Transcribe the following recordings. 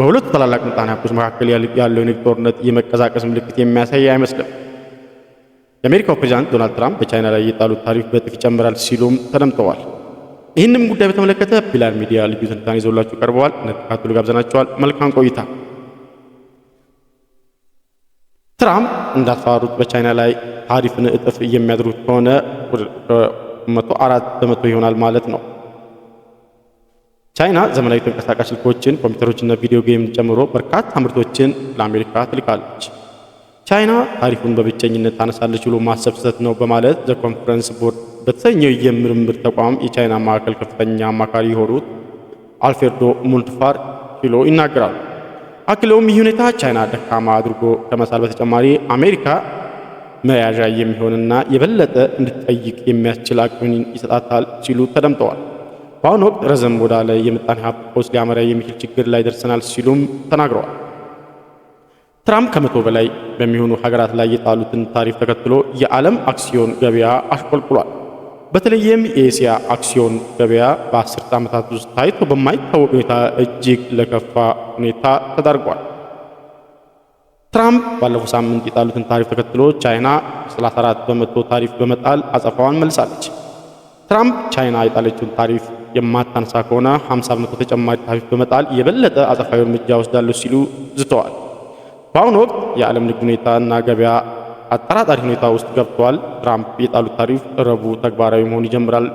በሁለቱ ታላላቅ ምጣኔ ሀብቶች መካከል ያለው የንግድ ጦርነት የመቀዛቀስ ምልክት የሚያሳይ አይመስልም። የአሜሪካው ፕሬዝዳንት ዶናልድ ትራምፕ በቻይና ላይ የጣሉት ታሪፍ በእጥፍ ይጨምራል ሲሉም ተደምጠዋል። ይህንም ጉዳይ በተመለከተ ቢላል ሚዲያ ልዩ ትንታኔ ይዞላችሁ ቀርበዋል። እንድትከታተሉ ጋብዘናችኋል። መልካም ቆይታ። ትራምፕ እንዳስፈራሩት በቻይና ላይ ታሪፍን እጥፍ የሚያደርጉት ከሆነ 104% ይሆናል ማለት ነው። ቻይና ዘመናዊ ተንቀሳቃሽ ስልኮችን፣ ኮምፒውተሮችና ቪዲዮ ጌም ጨምሮ በርካታ ምርቶችን ለአሜሪካ ትልካለች። ቻይና ታሪፉን በብቸኝነት ታነሳለች ብሎ ማሰብ ስህተት ነው በማለት ዘ ኮንፈረንስ ቦርድ በተሰኘው የምርምር ተቋም የቻይና ማዕከል ከፍተኛ አማካሪ የሆኑት አልፍሬዶ ሙልትፋር ኪሎ ይናገራሉ። አክለውም ይህ ሁኔታ ቻይና ደካማ አድርጎ ከመሳል በተጨማሪ አሜሪካ መያዣ የሚሆንና የበለጠ እንድትጠይቅ የሚያስችል አቅምን ይሰጣታል ሲሉ ተደምጠዋል። በአሁኑ ወቅት ረዘም ወዳለ የምጣኔ ሀብት ቀውስ ሊያመራ የሚችል ችግር ላይ ደርሰናል ሲሉም ተናግረዋል። ትራምፕ ከመቶ በላይ በሚሆኑ ሀገራት ላይ የጣሉትን ታሪፍ ተከትሎ የዓለም አክሲዮን ገበያ አሽቆልቁሏል። በተለይም የኤስያ አክሲዮን ገበያ በ10 ዓመታት ውስጥ ታይቶ በማይታወቅ ሁኔታ እጅግ ለከፋ ሁኔታ ተዳርጓል። ትራምፕ ባለፈው ሳምንት የጣሉትን ታሪፍ ተከትሎ ቻይና 34% ታሪፍ በመጣል አጸፋዋን መልሳለች። ትራምፕ ቻይና የጣለችውን ታሪፍ የማታነሳ ከሆነ 50% ተጨማሪ ታሪፍ በመጣል የበለጠ አጸፋዊ እርምጃ ወስዳለሁ ሲሉ ዝተዋል። በአሁኑ ወቅት የዓለም ንግድ ሁኔታና ገበያ አጠራጣሪ ሁኔታ ውስጥ ገብቷል። ትራምፕ የጣሉት ታሪፍ ረቡዕ ተግባራዊ መሆን ይጀምራል።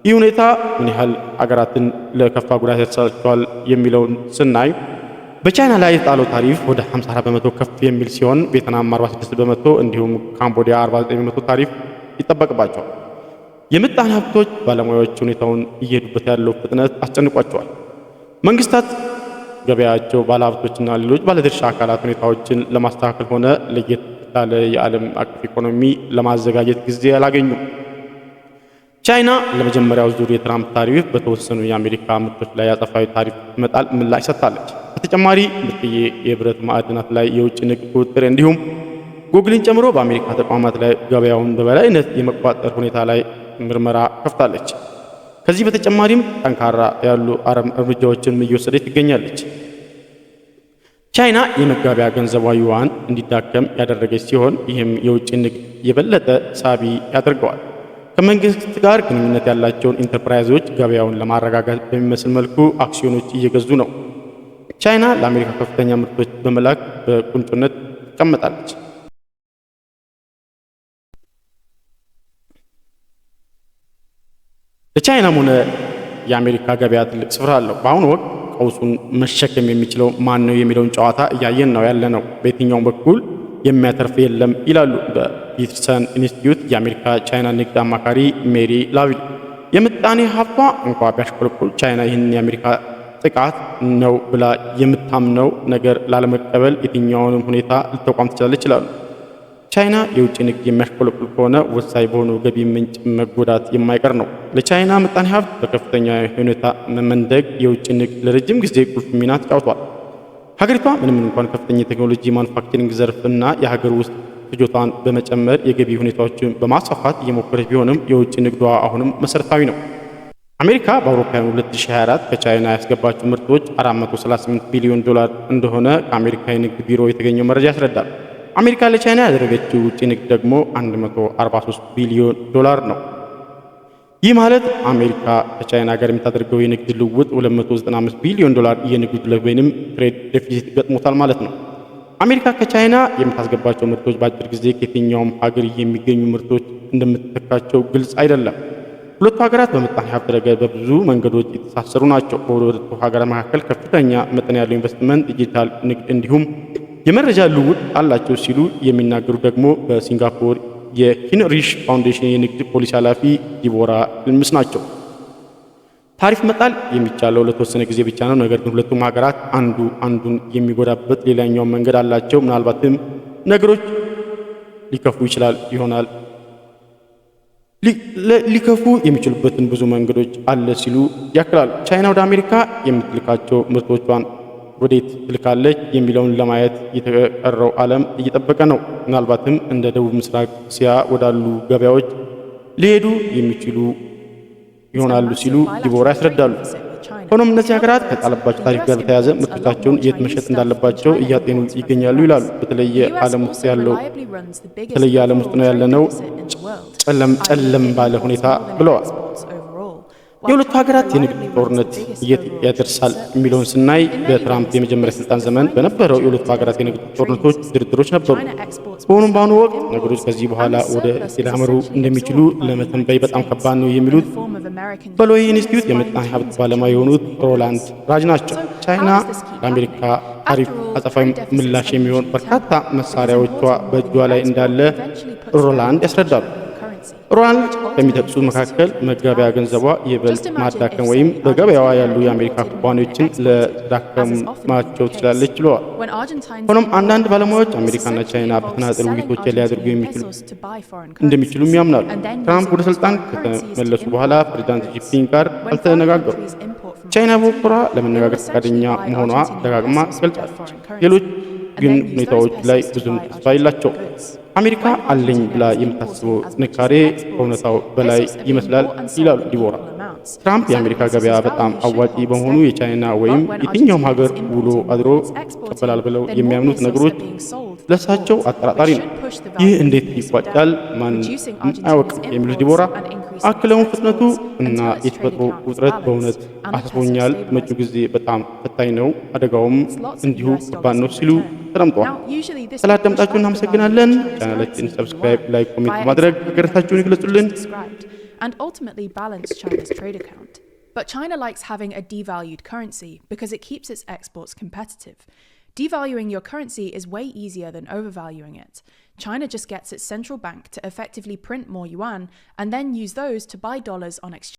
ይህ ሁኔታ ምን ያህል አገራትን ለከፋ ጉዳት ያደርሳቸዋል የሚለውን ስናይ በቻይና ላይ የጣለው ታሪፍ ወደ 54% ከፍ የሚል ሲሆን ቬትናም 46% እንዲሁም ካምቦዲያ 49% ታሪፍ ይጠበቅባቸዋል። የምጣኔ ሀብቶች ባለሙያዎች ሁኔታውን እየሄዱበት ያለው ፍጥነት አስጨንቋቸዋል። መንግስታት ገበያቸው፣ ባለሀብቶችና ሌሎች ባለድርሻ አካላት ሁኔታዎችን ለማስተካከል ሆነ ለየት ያለ የዓለም አቀፍ ኢኮኖሚ ለማዘጋጀት ጊዜ አላገኙም። ቻይና ለመጀመሪያው ዙር የትራምፕ ታሪፍ በተወሰኑ የአሜሪካ ምርቶች ላይ አጸፋዊ ታሪፍ መጣል ምላሽ ሰጥታለች። በተጨማሪ ብርቅዬ የብረት ማዕድናት ላይ የውጭ ንግድ ቁጥጥር እንዲሁም ጉግልን ጨምሮ በአሜሪካ ተቋማት ላይ ገበያውን በበላይነት የመቆጣጠር ሁኔታ ላይ ምርመራ ከፍታለች። ከዚህ በተጨማሪም ጠንካራ ያሉ እርምጃዎችን እየወሰደች ትገኛለች። ቻይና የመጋቢያ ገንዘቧ ዩዋን እንዲዳከም ያደረገች ሲሆን ይህም የውጭ ንግድ የበለጠ ሳቢ ያደርገዋል። ከመንግስት ጋር ግንኙነት ያላቸውን ኢንተርፕራይዞች ገበያውን ለማረጋጋት በሚመስል መልኩ አክሲዮኖች እየገዙ ነው። ቻይና ለአሜሪካ ከፍተኛ ምርቶች በመላክ በቁንጮነት ትቀመጣለች። ለቻይናም ሆነ የአሜሪካ ገበያ ትልቅ ስፍራ አለው። በአሁኑ ወቅት ቀውሱን መሸከም የሚችለው ማን ነው የሚለውን ጨዋታ እያየን ነው ያለ ነው። በየትኛውም በኩል የሚያተርፍ የለም ይላሉ በፒተርሰን ኢንስቲትዩት የአሜሪካ ቻይና ንግድ አማካሪ ሜሪ ላቪል። የምጣኔ ሀብቷ እንኳ ቢያሽቆለቁል ቻይና ይህን የአሜሪካ ጥቃት ነው ብላ የምታምነው ነገር ላለመቀበል የትኛውንም ሁኔታ ልተቋም ትችላለች ይላሉ። ቻይና የውጭ ንግድ የሚያሽቆለቁል ከሆነ ወሳኝ በሆኑ ገቢ ምንጭ መጎዳት የማይቀር ነው። ለቻይና ምጣኔ ሀብት በከፍተኛ ሁኔታ መመንደግ የውጭ ንግድ ለረጅም ጊዜ ቁልፍ ሚና ተጫውቷል። ሀገሪቷ ምንም እንኳን ከፍተኛ የቴክኖሎጂ ማኑፋክቸሪንግ ዘርፍና የሀገር ውስጥ ፍጆታን በመጨመር የገቢ ሁኔታዎችን በማስፋፋት እየሞከረች ቢሆንም የውጭ ንግዷ አሁንም መሰረታዊ ነው። አሜሪካ በአውሮፓውያኑ 2024 ከቻይና ያስገባቸው ምርቶች $438 ቢሊዮን እንደሆነ ከአሜሪካ የንግድ ቢሮ የተገኘው መረጃ ያስረዳል። አሜሪካ ለቻይና ያደረገችው ውጭ ንግድ ደግሞ $143 ቢሊዮን ነው። ይህ ማለት አሜሪካ ከቻይና ጋር የምታደርገው የንግድ ልውውጥ $295 ቢሊዮን የንግድ ወይንም ትሬድ ዴፊሲት ገጥሞታል ማለት ነው። አሜሪካ ከቻይና የምታስገባቸው ምርቶች በአጭር ጊዜ ከየትኛውም ሀገር የሚገኙ ምርቶች እንደምትተካቸው ግልጽ አይደለም። ሁለቱ ሀገራት በምጣኔ ሀብት ረገድ በብዙ መንገዶች የተሳሰሩ ናቸው። በሁለቱ ሀገራት መካከል ከፍተኛ መጠን ያለው ኢንቨስትመንት፣ ዲጂታል ንግድ እንዲሁም የመረጃ ልውውጥ አላቸው ሲሉ የሚናገሩ ደግሞ በሲንጋፖር የሂንሪሽ ፋውንዴሽን የንግድ ፖሊሲ ኃላፊ ዲቦራ ልምስ ናቸው። ታሪፍ መጣል የሚቻለው ለተወሰነ ጊዜ ብቻ ነው። ነገር ግን ሁለቱም ሀገራት አንዱ አንዱን የሚጎዳበት ሌላኛው መንገድ አላቸው። ምናልባትም ነገሮች ሊከፉ ይሆናል ሊከፉ የሚችሉበትን ብዙ መንገዶች አለ ሲሉ ያክላሉ። ቻይና ወደ አሜሪካ የምትልካቸው ምርቶቿን ወዴት ትልካለች የሚለውን ለማየት የተቀረው ዓለም እየጠበቀ ነው። ምናልባትም እንደ ደቡብ ምስራቅ እስያ ወዳሉ ገበያዎች ሊሄዱ የሚችሉ ይሆናሉ ሲሉ ዲቦራ ያስረዳሉ። ሆኖም እነዚህ ሀገራት ከጣለባቸው ታሪፍ ጋር በተያያዘ ምርቶቻቸውን የት መሸጥ እንዳለባቸው እያጤኑ ይገኛሉ ይላሉ። በተለየ ዓለም ውስጥ ነው ያለነው ጨለም ባለ ሁኔታ ብለዋል። የሁለቱ ሀገራት የንግድ ጦርነት የት ያደርሳል የሚለውን ስናይ በትራምፕ የመጀመሪያ ስልጣን ዘመን በነበረው የሁለቱ ሀገራት የንግድ ጦርነቶች ድርድሮች ነበሩ። ሆኖም በአሁኑ ወቅት ነገሮች ከዚህ በኋላ ወደ ሊያመሩ እንደሚችሉ ለመተንበይ በጣም ከባድ ነው የሚሉት በሎይ ኢንስቲትዩት የምጣኔ ሀብት ባለሙያ የሆኑት ሮላንድ ራጅ ናቸው። ቻይና ለአሜሪካ ታሪፍ አጸፋዊ ምላሽ የሚሆን በርካታ መሳሪያዎቿ በእጇ ላይ እንዳለ ሮላንድ ያስረዳሉ። ሮላንድ ከሚጠቅሱት መካከል መገበያ ገንዘቧ ይበልጥ ማዳከም ወይም በገበያዋ ያሉ የአሜሪካ ኩባንያዎችን ለዳከማቸው ትችላለች ብለዋል። ሆኖም አንዳንድ ባለሙያዎች አሜሪካና ቻይና በተናጠል ውይይቶችን ሊያደርጉ እንደሚችሉም ያምናሉ። ትራምፕ ወደ ስልጣን ከተመለሱ በኋላ ፕሬዚዳንት ጂፒንግ ጋር አልተነጋገሩም። ቻይና በበኩሏ ለመነጋገር ፈቃደኛ መሆኗ ደጋግማ ገልጻለች። ሌሎች ግን ሁኔታዎች ላይ ብዙም ተስፋ የላቸውም። አሜሪካ አለኝ ብላ የምታስበው ጥንካሬ ከእውነታው በላይ ይመስላል ይላሉ ዲቦራ። ትራምፕ የአሜሪካ ገበያ በጣም አዋጪ በመሆኑ የቻይና ወይም የትኛውም ሀገር ውሎ አድሮ ይቀበላል ብለው የሚያምኑት ነገሮች ለእሳቸው አጠራጣሪ ነው። ይህ እንዴት ይቋጫል? ማንም አያውቅም የሚሉት ዲቦራ አክለውን ፍጥነቱ እና የተፈጥሮ ውጥረት በእውነት አስቦኛል። መጪው ጊዜ በጣም ፈታኝ ነው፣ አደጋውም እንዲሁ ከባድ ነው ሲሉ ተደምጠዋል። ስላዳመጣችሁ እናመሰግናለን። ቻናላችንን ሰብስክራይብ፣ ላይክ፣ ኮሜንት ማድረግ ሀገራችሁን ይግለጹልን። And ultimately balance China's trade account. But China likes having a devalued currency because it keeps its exports competitive. Devaluing your currency is way easier than overvaluing it. China just gets its central bank to effectively print more yuan and then use those to buy dollars on exchange.